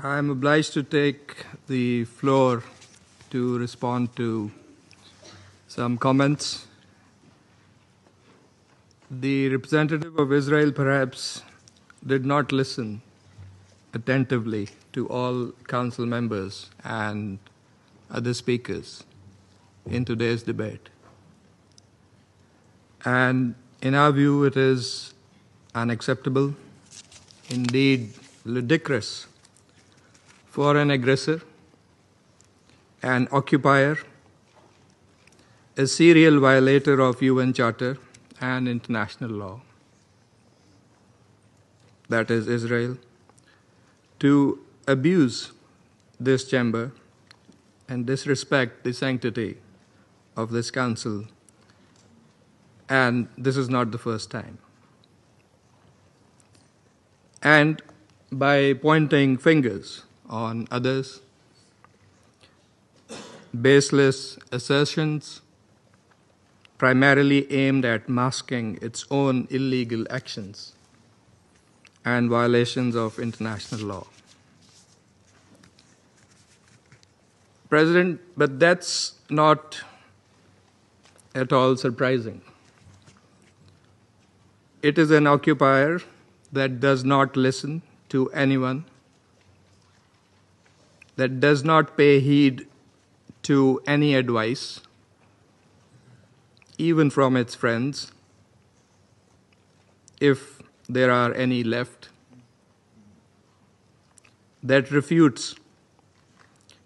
I'm obliged to take the floor to respond to some comments. The representative of Israel perhaps did not listen attentively to all council members and other speakers in today's debate. And in our view, it is unacceptable, indeed ludicrous, for an aggressor, an occupier, a serial violator of UN Charter and international law, that is Israel, to abuse this chamber and disrespect the sanctity of this council. And this is not the first time. And by pointing fingers on others, baseless assertions primarily aimed at masking its own illegal actions and violations of international law. President, but that's not at all surprising. It is an occupier that does not listen to anyone, that does not pay heed to any advice, even from its friends, if there are any left, that refutes,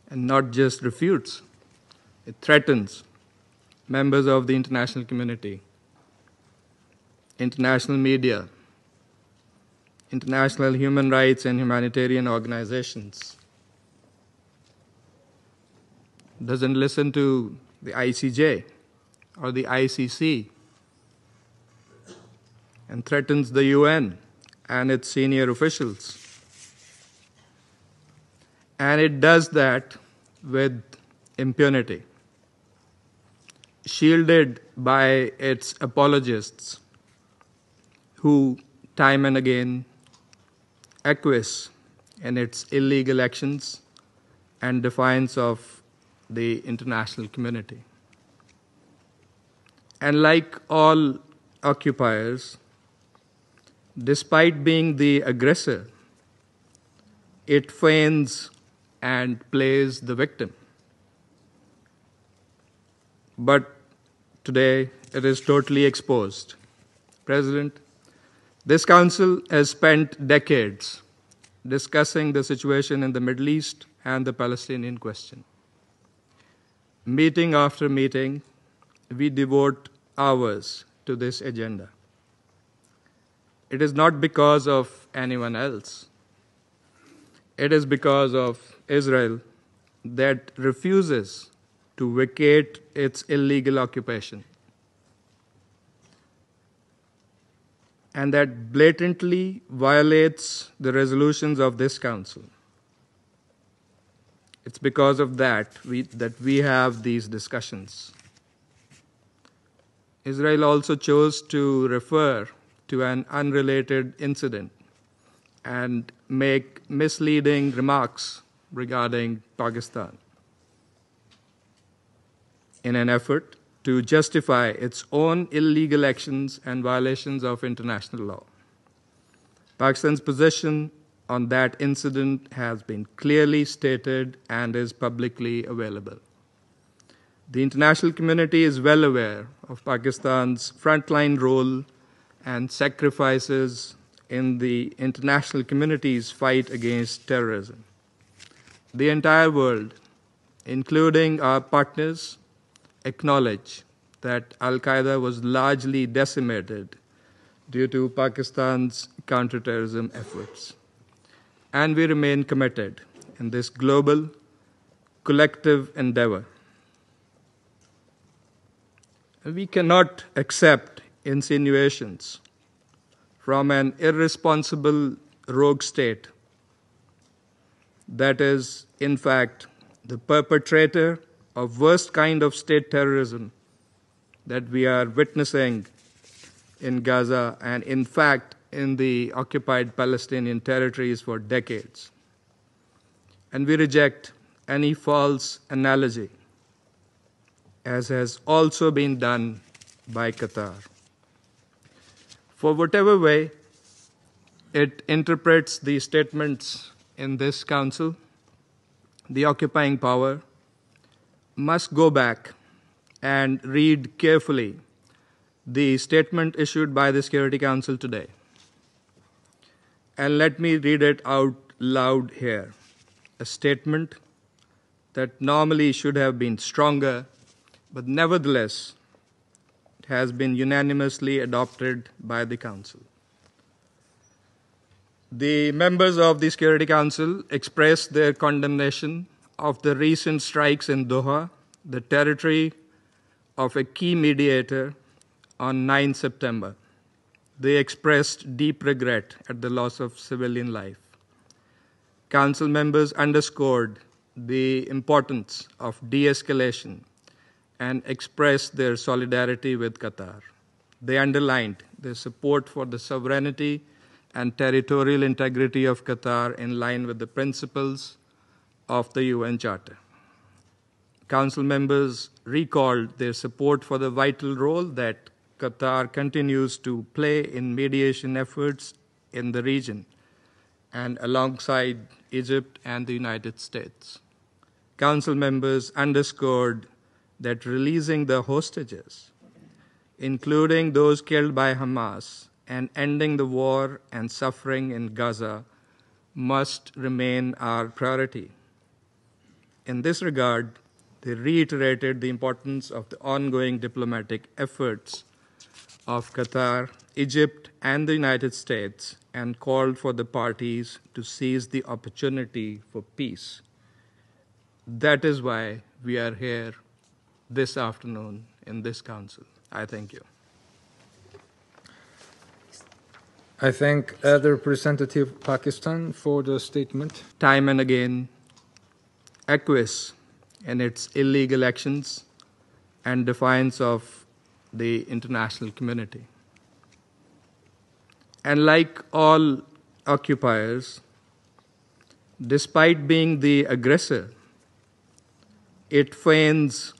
and not just refutes, it threatens members of the international community, international media, international human rights and humanitarian organizations, doesn't listen to the ICJ or the ICC, and threatens the UN and its senior officials. And it does that with impunity, shielded by its apologists who time and again acquiesce in its illegal actions and defiance of the international community. And like all occupiers, despite being the aggressor, it feigns and plays the victim. But today it is totally exposed. President, this council has spent decades discussing the situation in the Middle East and the Palestinian question. Meeting after meeting, we devote hours to this agenda. It is not because of anyone else. It is because of Israel that refuses to vacate its illegal occupation, and that blatantly violates the resolutions of this council. It's because of that we have these discussions. Israel also chose to refer to an unrelated incident and make misleading remarks regarding Pakistan in an effort to justify its own illegal actions and violations of international law. Pakistan's position on that incident has been clearly stated and is publicly available. The international community is well aware of Pakistan's frontline role and sacrifices in the international community's fight against terrorism. The entire world, including our partners, acknowledge that Al-Qaeda was largely decimated due to Pakistan's counterterrorism efforts. And we remain committed in this global, collective endeavor. We cannot accept insinuations from an irresponsible rogue state that is, in fact, the perpetrator of worst kind of state terrorism that we are witnessing in Gaza and, in fact, in the occupied Palestinian territories for decades. and we reject any false analogy, as has also been done by Qatar. For whatever way it interprets the statements in this council, the occupying power must go back and read carefully the statement issued by the Security Council today. And let me read it out loud here. A statement that normally should have been stronger, but nevertheless has been unanimously adopted by the Council. The members of the Security Council expressed their condemnation of the recent strikes in Doha, the territory of a key mediator, on 9 September. They expressed deep regret at the loss of civilian life. Council members underscored the importance of de-escalation and expressed their solidarity with Qatar. They underlined their support for the sovereignty and territorial integrity of Qatar in line with the principles of the UN Charter. Council members recalled their support for the vital role that Qatar continues to play in mediation efforts in the region and alongside Egypt and the United States. Council members underscored that releasing the hostages, including those killed by Hamas, and ending the war and suffering in Gaza must remain our priority. In this regard, they reiterated the importance of the ongoing diplomatic efforts of Qatar, Egypt, and the United States, and called for the parties to seize the opportunity for peace. That is why we are here this afternoon in this council. I thank you. I thank the representative of Pakistan for the statement. Time and again, acquiesce in its illegal actions and defiance of the international community. And like all occupiers, despite being the aggressor, it feigns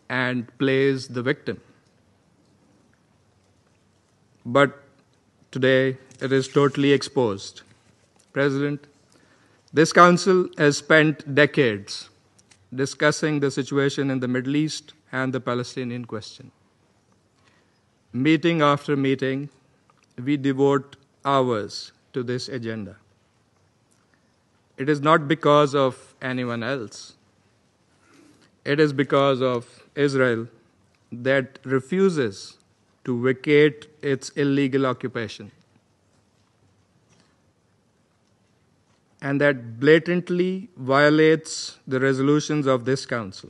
and plays the victim. But today, it is totally exposed. President, this council has spent decades discussing the situation in the Middle East and the Palestinian question. Meeting after meeting, we devote hours to this agenda. It is not because of anyone else. It is because of Israel that refuses to vacate its illegal occupation, and that blatantly violates the resolutions of this council.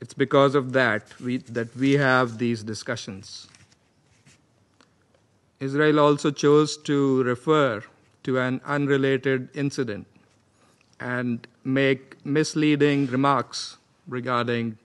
It's because of that we have these discussions. Israel also chose to refer to an unrelated incident and make misleading remarks regarding